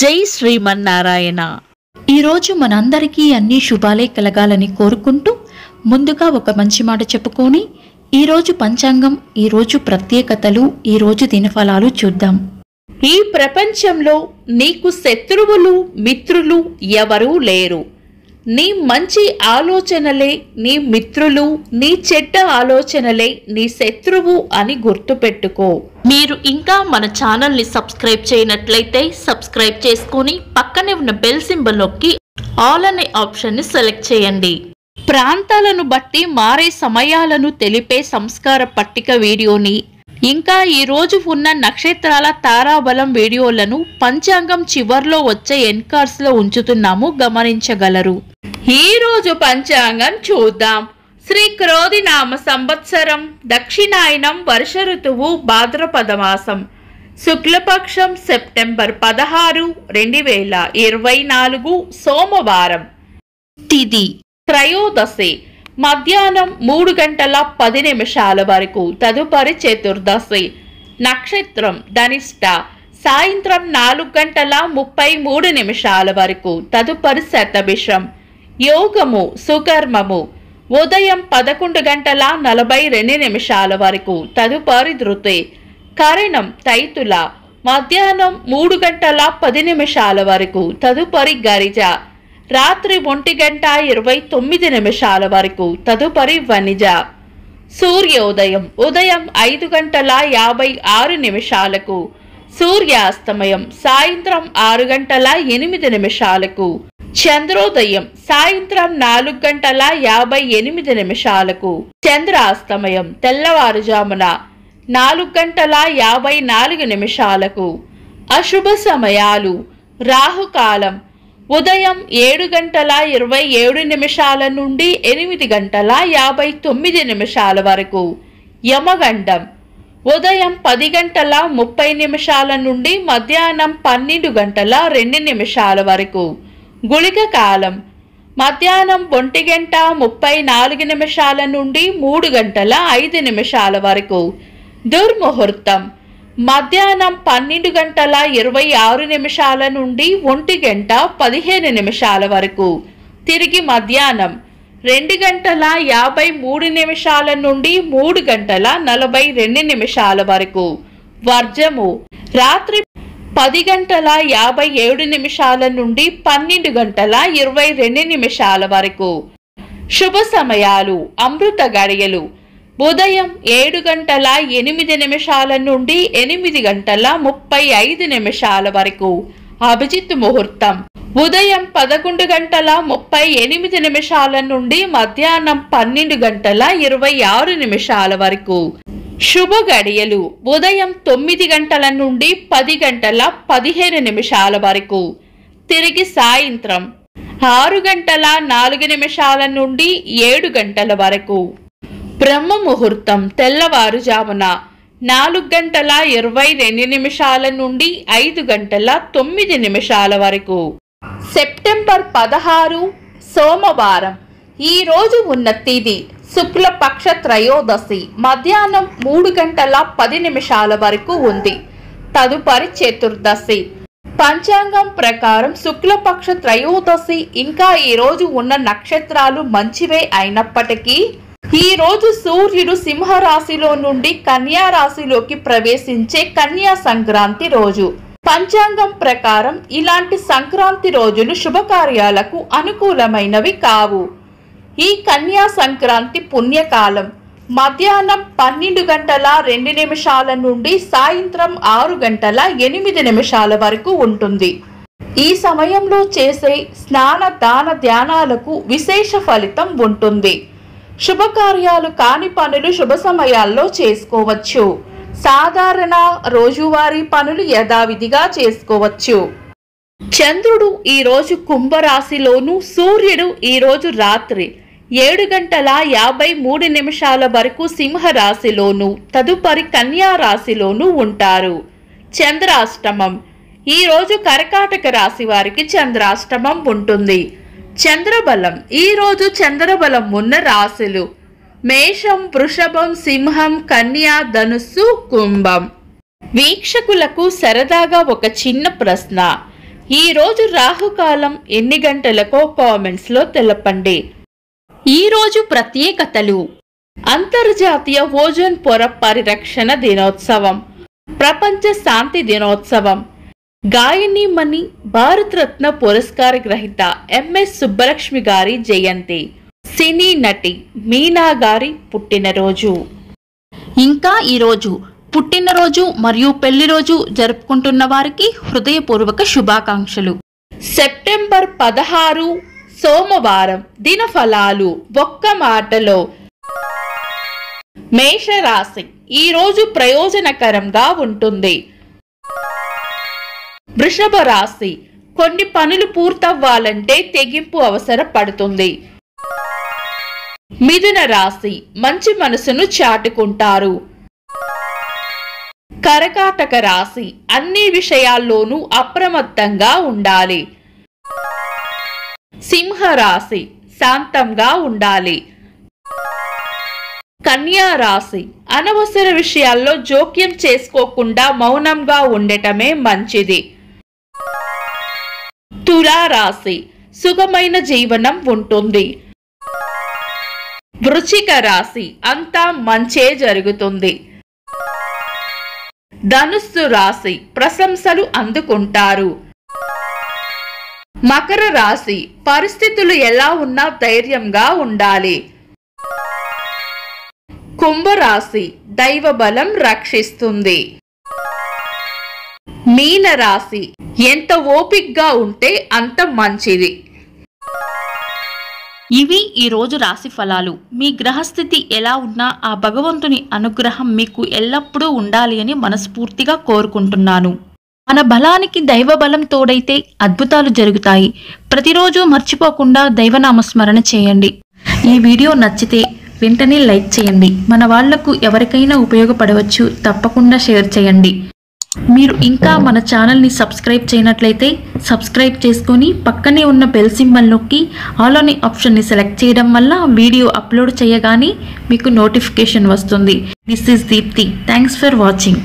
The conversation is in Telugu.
జై శ్రీమన్నారాయణ. ఈరోజు మనందరికీ అన్ని శుభాలే కలగాలని కోరుకుంటూ ముందుగా ఒక మంచి మాట చెప్పుకొని ఈరోజు పంచాంగం, ఈరోజు ప్రత్యేకతలు, ఈరోజు దినఫలాలు చూద్దాం. ఈ ప్రపంచంలో నీకు శత్రువులు మిత్రులు ఎవరూ లేరు. నీ మంచి ఆలోచనలే నీ మిత్రులు, నీ చెడ్డ ఆలోచనలే నీ శత్రువు అని గుర్తుపెట్టుకో. మీరు ఇంకా మన ఛానల్ని సబ్స్క్రైబ్ చేయనట్లయితే సబ్స్క్రైబ్ చేసుకొని పక్కనే ఉన్న బెల్ సింబల్ నొక్కి ఆల్ అనే ఆప్షన్ని సెలెక్ట్ చేయండి. ప్రాంతాలను బట్టి మారే సమయాలను తెలిపే సంస్కార పట్టిక వీడియోని, ఇంకా ఈ రోజు ఉన్న నక్షత్రాల తారాబలం వీడియోలను పంచాంగం చివర్లో వచ్చే ఎన్కార్డ్స్ లో ఉంచుతున్నాము, గమనించగలరు. ఈ రోజు పంచాంగం చూద్దాం. శ్రీ క్రోధినామ సంవత్సరం, దక్షిణాయనం, వర్ష ఋతువు, భాద్రపద మాసం, శుక్లపక్షం, సెప్టెంబర్ 16, 2024 సోమవారం. తిథి త్రయోదశి, మధ్యాహ్నం 3 గంటల 10 నిమిషాల వరకు, తదుపరి చతుర్దశి. నక్షత్రం ధనిష్ట, సాయంత్రం 4 గంటల 33 నిమిషాల వరకు, తదుపరి శతభిషం. యోగము సుకర్మము, ఉదయం 11 గంటల 42 నిమిషాల వరకు, తదుపరి ధృతి. కరణం తైతుల, మధ్యాహ్నం 3 గంటల 10 నిమిషాల వరకు, తదుపరి గరిజ. రాత్రి 1 గంట 29 నిమిషాల వరకు, తదుపరి వనిజ. సూర్యోదయం ఉదయం 5 గంటల 56 నిమిషాలకు, సూర్యాస్తమయం సాయంత్రం 6 గంటల 8 నిమిషాలకు, చంద్రోదయం సాయంత్రం 4 గంటల 58 నిమిషాలకు, చంద్రాస్తమయం తెల్లవారుజామున 4 గంటల 54 నిమిషాలకు. అశుభ సమయాలు: రాహుకాలం ఉదయం 7 గంటల 27 నిమిషాల నుండి 8 గంటల 59 నిమిషాల వరకు. యమగండం ఉదయం 10 గంటల 30 నిమిషాల నుండి మధ్యాహ్నం 12 గంటల 2 నిమిషాల వరకు. గుళిక కాలం మధ్యాహ్నం 1 గంట 34 నిమిషాల నుండి 3 గంటల 5 నిమిషాల వరకు. దుర్ముహూర్తం మధ్యాహ్నం 12 గంటల 26 నిమిషాల నుండి 1 గంట 15 నిమిషాల వరకు. తిరిగి మధ్యాహ్నం 2 గంటల 53 నిమిషాల నుండి 3 గంటల 42 నిమిషాల వరకు. వర్జము రాత్రి 10 గంటల 57 నిమిషాల నుండి 12 గంటల 22 నిమిషాల వరకు. శుభ సమయాలు: అమృత గడియలు ఉదయం 7 గంటల 8 నిమిషాల నుండి 8 గంటల 35 నిమిషాల వరకు. అభిజిత్ ముహూర్తం ఉదయం 11 గంటల 38 నిమిషాల నుండి మధ్యాహ్నం 12 గంటల 26 నిమిషాల వరకు. శుభ గడియలు ఉదయం 9 గంటల నుండి 10 గంటల 15 నిమిషాల వరకు. తిరిగి సాయంత్రం 6 గంటల 4 నిమిషాల నుండి 7 గంటల వరకు. బ్రహ్మ ముహూర్తం తెల్లవారుజామున 4 గంటల 22 నిమిషాల నుండి 5 గంటల 9 నిమిషాల వరకు. సెప్టెంబర్ 16 సోమవారం. ఈ రోజు ఉన్న తిథి శుక్లపక్ష త్రయోదశి, మధ్యాహ్నం 3 గంటల 10 నిమిషాల వరకు ఉంది, తదుపరి చతుర్దశి. పంచాంగం ప్రకారం శుక్లపక్ష త్రయోదశి ఇంకా ఈ రోజు ఉన్న నక్షత్రాలు మంచివే అయినప్పటికీ ఈ రోజు సూర్యుడు సింహరాశిలో నుండి కన్యా రాశిలోకి ప్రవేశించే కన్యా సంక్రాంతి రోజు. పంచాంగం ప్రకారం ఇలాంటి సంక్రాంతి రోజులు శుభకార్యాలకు అనుకూలమైనవి కావు. ఈ కన్యా సంక్రాంతి పుణ్యకాలం మధ్యాహ్నం 12 గంటల 2 నిమిషాల నుండి సాయంత్రం 6 గంటల 8 నిమిషాల వరకు ఉంటుంది. ఈ సమయంలో చేసే స్నాన దాన ధ్యానాలకు విశేష ఫలితం ఉంటుంది. శుభకార్యాలు కాని పనులు శుభ సమయాల్లో చేసుకోవచ్చు. సాధారణ రోజువారీ పనులు యథావిధిగా చేసుకోవచ్చు. చంద్రుడు ఈ రోజు కుంభరాశిలోను, సూర్యుడు ఈ రోజు రాత్రి 7 గంటల 53 నిమిషాల వరకు సింహరాశిలోను, తదుపరి కన్యా రాశిలోను ఉంటారు. చంద్రాష్టమం ఈ రోజు కర్కాటక రాశి వారికి చంద్రాష్టమం ఉంటుంది. చంద్రబలం ఈ రోజు చంద్రబలం ఉన్న రాశులు మేషం, వృషభం, సింహం, కన్యా, ధనుస్సు, కుంభం. వీక్షకులకు సరదాగా ఒక చిన్న ప్రశ్న. ఈ రోజు రాహుకాలం ఎన్ని గంటలకో కామెంట్స్లో తెలపండి. ఈ రోజు ప్రత్యేకతలు: అంతర్జాతీయ ఓజోన్ పొర పరిరక్షణ దినోత్సవం, ప్రపంచ శాంతి దినోత్సవం, గాయనీమణి భారతరత్న పురస్కార గ్రహీత ఎంఎస్ సుబ్బలక్ష్మి గారి జయంతి, సినీ నటి మీనా గారి పుట్టినరోజు. ఇంకా ఈరోజు పుట్టినరోజు మరియు పెళ్లిరోజు జరుపుకుంటున్న వారికి హృదయపూర్వక శుభాకాంక్షలు. సెప్టెంబర్ 16 సోమవారం. దినఫలాలు ఒక్క మాటలో. మేషరాశి ఈరోజు ప్రయోజనకరంగా ఉంటుంది. వృషభ రాశి కొన్ని పనులు పూర్తవ్వాలంటే తెగింపు అవసరపడుతుంది. మిథున రాశి మంచి మనసును చాటుకుంటారు. కర్కాటక రాశి అన్ని విషయాల్లోనూ అప్రమత్తంగా ఉండాలి. సింహ రాశి శాంతంగా ఉండాలి. కన్యా రాశి అనవసర విషయాల్లో జోక్యం చేసుకోకుండా మౌనంగా ఉండటమే మంచిది. తులా రాశి సుఖమైన జీవనం ఉంటుంది. వృశ్చిక రాశి అంతా మంచే జరుగుతుంది. ధనుస్సు రాశి ప్రశంసలు అందుకుంటారు. మకర రాశి పరిస్థితులు ఎలా ఉన్నా ధైర్యంగా ఉండాలి. కుంభరాశి దైవ బలం రక్షిస్తుంది. మీన రాశి ఎంత ఓపికగా ఉంటే అంత మంచిది. ఇవి ఈ రోజు రాశి ఫలాలు. మీ గ్రహస్థితి ఎలా ఉన్నా ఆ భగవంతుని అనుగ్రహం మీకు ఎల్లప్పుడూ ఉండాలి అని మనస్ఫూర్తిగా కోరుకుంటున్నాను. మన బలానికి దైవ బలం తోడైతే అద్భుతాలు జరుగుతాయి. ప్రతిరోజు మర్చిపోకుండా దైవనామస్మరణ చేయండి. ఈ వీడియో నచ్చితే వెంటనే లైక్ చేయండి. మన వాళ్లకు ఎవరికైనా ఉపయోగపడవచ్చు. తప్పకుండా షేర్ చేయండి. మీరు ఇంకా మన ఛానల్ని సబ్స్క్రైబ్ చేయనట్లయితే సబ్స్క్రైబ్ చేసుకొని పక్కనే ఉన్న బెల్ సింబల్ నొక్కి ఆల్ అనే ఆప్షన్ని సెలెక్ట్ చేయడం వల్ల వీడియో అప్లోడ్ చేయగానే మీకు నోటిఫికేషన్ వస్తుంది. This is Deepti. Thanks for watching.